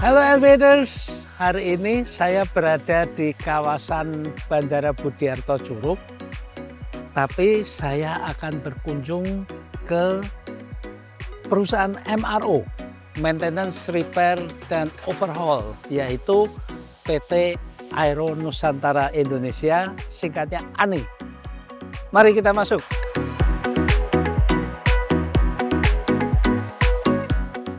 Halo Elevators, hari ini saya berada di kawasan Bandara Budiarto Curug, tapi saya akan berkunjung ke perusahaan MRO, Maintenance, Repair, dan Overhaul, yaitu PT Aero Nusantara Indonesia, singkatnya ANI. Mari kita masuk.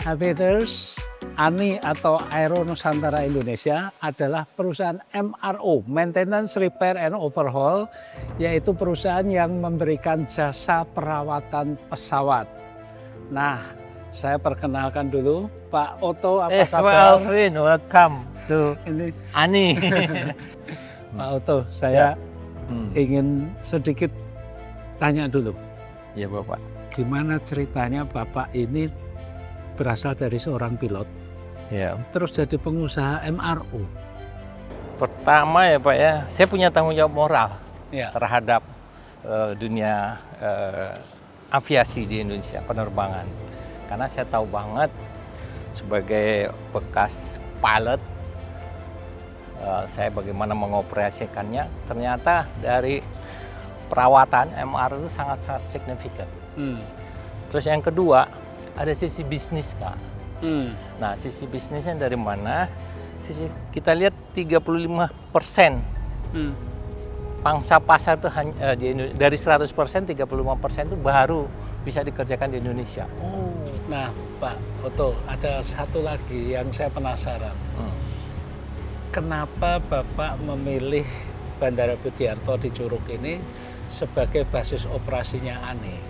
Elevators, ANI atau Aero Nusantara Indonesia adalah perusahaan MRO, Maintenance, Repair, and Overhaul, yaitu perusahaan yang memberikan jasa perawatan pesawat. Nah, saya perkenalkan dulu Pak Otto, apa kabar? Pak Alvin, welcome to ANI. Pak Otto, saya ingin sedikit tanya dulu. Ya Bapak. Gimana ceritanya Bapak ini berasal dari seorang pilot, Ya. terus jadi pengusaha MRO? Pertama ya Pak ya, saya punya tanggung jawab moral Ya. terhadap dunia aviasi di Indonesia, penerbangan. Karena saya tahu banget sebagai bekas pilot, saya bagaimana mengoperasikannya. Ternyata dari perawatan MRO itu sangat-sangat signifikan. Terus yang kedua, ada sisi bisnis Pak. Nah, sisi bisnisnya dari mana? Kita lihat 35% pangsa pasar itu hanya dari 100%, 35% itu baru bisa dikerjakan di Indonesia. Oh, nah Pak Otto, ada satu lagi yang saya penasaran. Kenapa Bapak memilih Bandara Budiarto di Curug ini sebagai basis operasinya ANI?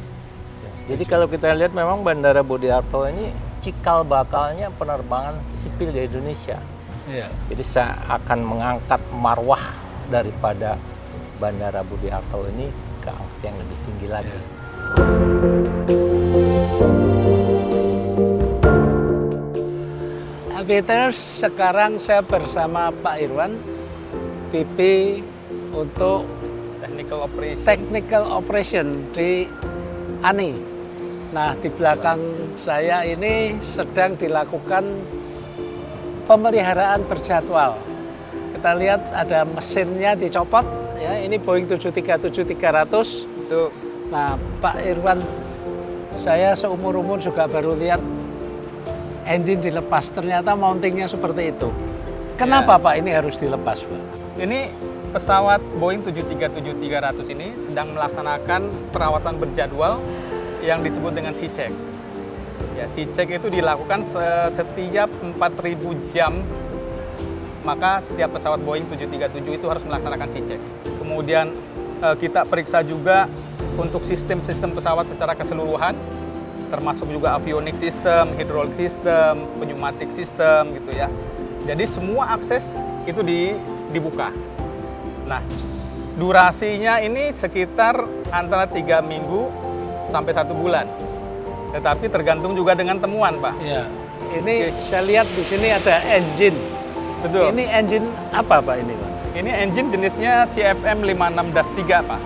Jadi kalau kita lihat memang Bandara Budiarto ini cikal bakalnya penerbangan sipil di Indonesia. Iya. Jadi saya akan mengangkat marwah daripada Bandara Budiarto ini ke angkat yang lebih tinggi lagi. Elevators, sekarang saya bersama Pak Irwan, VP untuk Technical Operation di ANI. Nah, di belakang saya ini sedang dilakukan pemeliharaan berjadwal. Kita lihat ada mesinnya dicopot, ya. Ini Boeing 737-300. Itu Nah, Pak Irwan, saya seumur-umur juga baru lihat engine dilepas. Ternyata mountingnya seperti itu. Kenapa Pak ini harus dilepas, Pak? Ini pesawat Boeing 737-300 ini sedang melaksanakan perawatan berjadwal yang disebut dengan C-check. Ya, C-check itu dilakukan setiap 4.000 jam, maka setiap pesawat Boeing 737 itu harus melaksanakan C-check. Kemudian kita periksa juga untuk sistem-sistem pesawat secara keseluruhan, termasuk juga avionics system, hydraulic system, pneumatic system gitu ya. Jadi semua akses itu dibuka. Nah, durasinya ini sekitar antara 3 minggu sampai 1 bulan. Tetapi tergantung juga dengan temuan, Pak. Ya, ini saya lihat di sini ada engine. Betul. Ini engine apa, Pak, ini, Pak? Ini engine jenisnya CFM 56-3, Pak.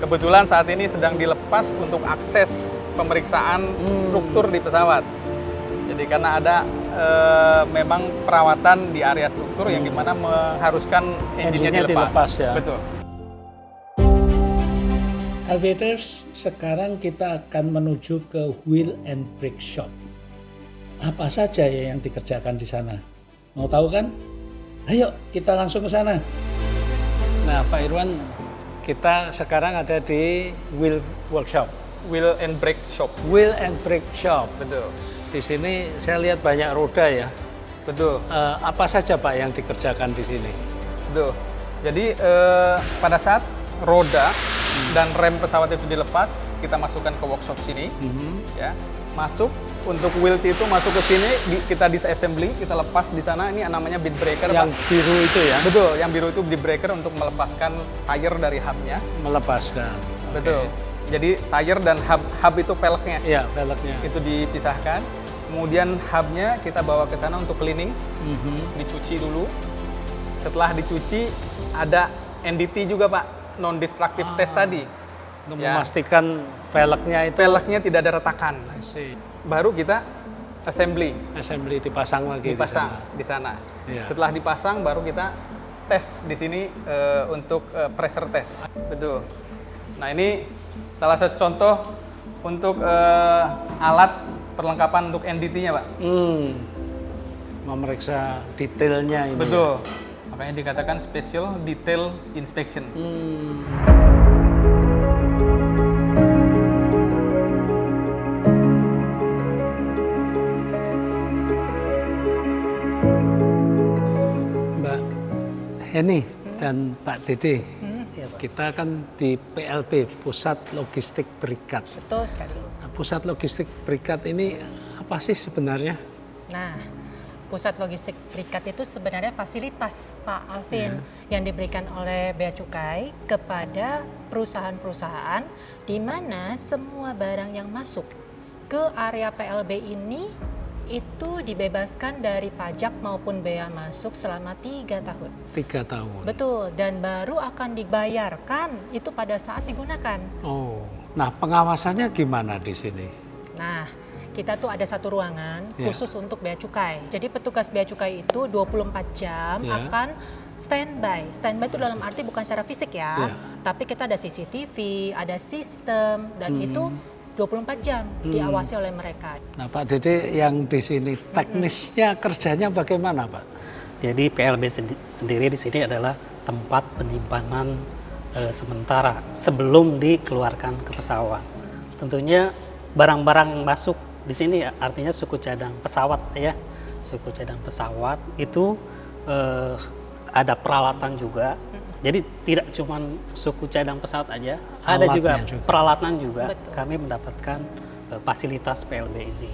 Kebetulan saat ini sedang dilepas untuk akses pemeriksaan struktur di pesawat. Jadi karena ada memang perawatan di area struktur yang dimana mengharuskan engine-nya dilepas. Ya. Betul. Elevators, sekarang kita akan menuju ke Wheel and Brake Shop. Apa saja ya yang dikerjakan di sana? Mau tahu kan? Ayo kita langsung ke sana. Nah, Pak Irwan, kita sekarang ada di Wheel Workshop. Wheel and brake shop. Wheel and Brake Shop. Betul. Di sini saya lihat banyak roda ya. Betul. Apa saja Pak yang dikerjakan di sini? Betul. Jadi pada saat roda dan rem pesawat itu dilepas, kita masukkan ke workshop sini, ya. Masuk untuk wheel itu masuk ke sini, kita disassembly, kita lepas di sana. Ini namanya bead breaker. Yang Pak. biru itu ya? Betul, yang biru itu bead breaker untuk melepaskan tire dari hubnya. Melepaskan. Betul. Oke. Jadi tire dan hub itu peleknya. Iya, velgnya. Itu dipisahkan. Kemudian hubnya kita bawa ke sana untuk cleaning, dicuci dulu. Setelah dicuci, ada NDT juga Pak, non-destructive test tadi. Untuk Ya. memastikan velgnya itu Peleknya tidak ada retakan. I see. Baru kita assembly. Assembly dipasang lagi Dipasang di di sana. Iya. Setelah dipasang baru kita tes di sini untuk pressure test. Betul. Nah, ini salah satu contoh untuk alat perlengkapan untuk NDT-nya, Pak. Memeriksa detailnya ini. Betul. Makanya dikatakan special detail inspection. Mbak Heni dan Pak Dede, kita kan di PLB, Pusat Logistik Berikat. Betul sekali. Nah, Pusat Logistik Berikat ini apa sih sebenarnya? Nah, Pusat Logistik Berikat itu sebenarnya fasilitas Pak Alvin yang diberikan oleh Bea Cukai kepada perusahaan-perusahaan di mana semua barang yang masuk ke area PLB ini itu dibebaskan dari pajak maupun bea masuk selama 3 tahun. 3 tahun. Betul, dan baru akan dibayarkan itu pada saat digunakan. Oh, nah pengawasannya gimana di sini? Nah, kita tuh ada satu ruangan Ya. khusus untuk bea cukai. Jadi petugas bea cukai itu 24 jam Ya. akan standby. Standby itu dalam arti bukan secara fisik ya, Ya. tapi kita ada CCTV, ada sistem, dan itu 24 jam diawasi oleh mereka. Nah Pak Dede yang di sini teknisnya kerjanya bagaimana Pak? Jadi PLB sendiri di sini adalah tempat penyimpanan sementara sebelum dikeluarkan ke pesawat. Tentunya barang-barang masuk di sini artinya suku cadang pesawat ya. Suku cadang pesawat itu ada peralatan juga. Jadi tidak cuma suku cadang pesawat aja, ada juga Alatnya juga. peralatan juga. Betul. Kami mendapatkan fasilitas PLB ini.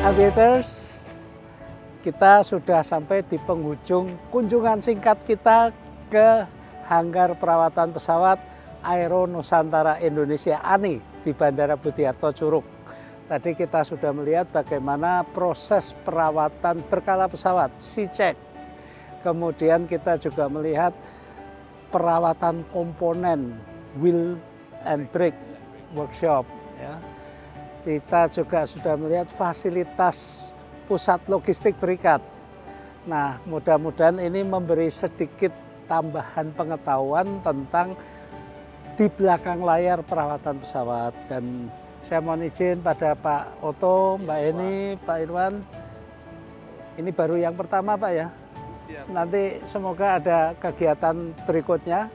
Aviators, kita sudah sampai di penghujung kunjungan singkat kita ke hanggar perawatan pesawat Aero Nusantara Indonesia ANI di Bandara Budiarto Curug. Tadi kita sudah melihat bagaimana proses perawatan berkala pesawat, C-check. Kemudian kita juga melihat perawatan komponen wheel and brake workshop. Ya. Kita juga sudah melihat fasilitas pusat logistik berikat. Nah, mudah-mudahan ini memberi sedikit tambahan pengetahuan tentang di belakang layar perawatan pesawat. Dan saya mohon izin pada Pak Oto, Mbak Eni, Pak Irwan. Ini baru yang pertama Pak ya. Nanti semoga ada kegiatan berikutnya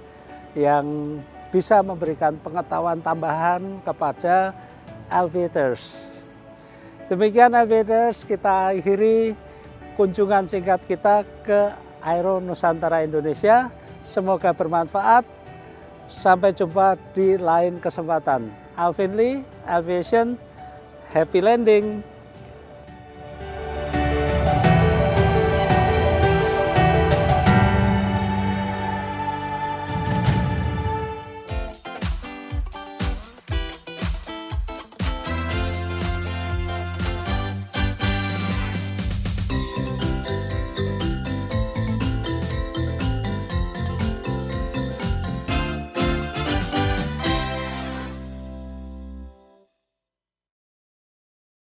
yang bisa memberikan pengetahuan tambahan kepada aviators. Demikian aviators, kita akhiri kunjungan singkat kita ke Aero Nusantara Indonesia. Semoga bermanfaat. Sampai jumpa di lain kesempatan. Alvin Lee, Aviation, happy landing.